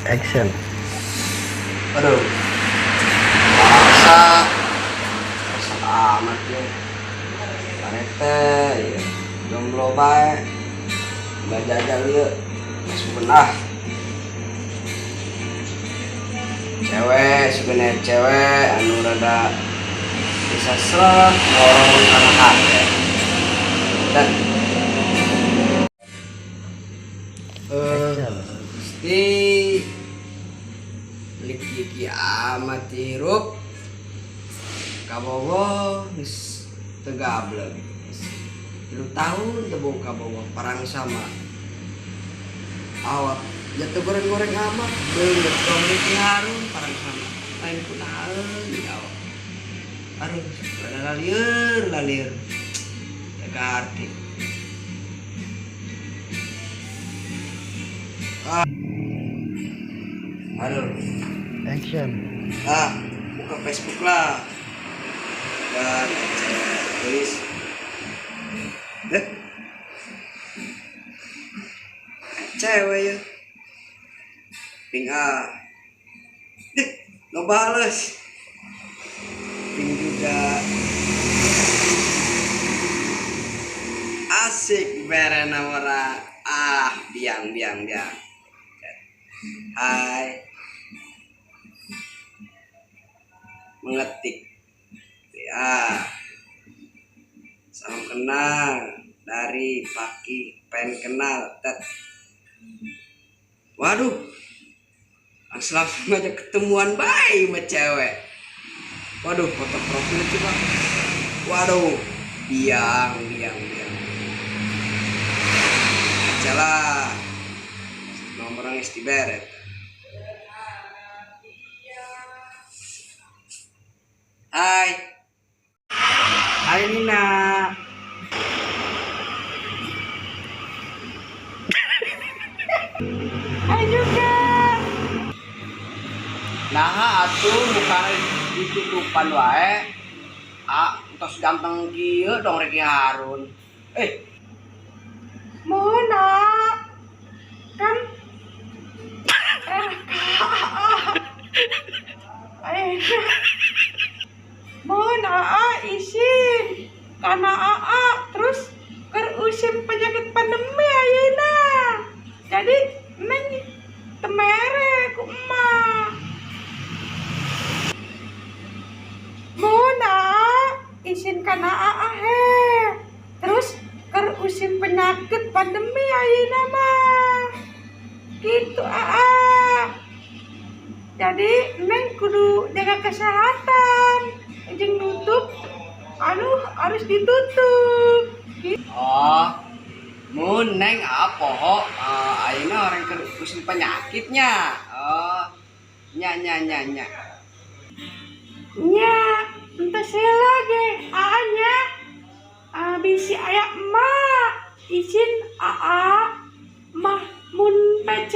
Action. Aduh, masa amat ya. Parete ya. Jomblo bae. Mbak jajal ya. Sebenah. Cewek, sebenarnya cewek anu rada bisa seret ngorong karena hati. Dan Gusti liki amat hirup kabogo geus teu gablek. 3 tahun teu boga kabogo parang sama awak jatuh goreng-goreng amat beungeut komik harun parang sama lain kunaeun awak aduh rada lalieur teu arti. Aduh, Action. buka Facebook lah dan tulis cewek ya ping no bales ping juga asik berena ora biang hai mengetik ya salam kenal dari Paki pengen kenal waduh langsung aja ketemuan baik sama cewek. Waduh foto profil coba waduh biang ajalah nomor yang istiberet. Hai Nina. Hai juga. Nah atuh bukan ditutupan wae. Tos ganteng kieu dong rek Harun. Mona kan Mona isin karena terus usin penyakit pandemi ayeuna. Jadi neng temere ku emak. Mona isin karena terus usin penyakit pandemi ayeuna mah. Gitu Jadi neng kudu jaga kesehatan. Jeung nutup harus ditutup. Oh, mun neng apa ayeuna orang usin penyakitnya. Oh, nya. Nya, ente sela ge nya. Bisi aya emak izin mah mun PC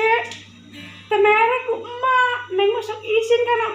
temere ku emak neng masuk izin karena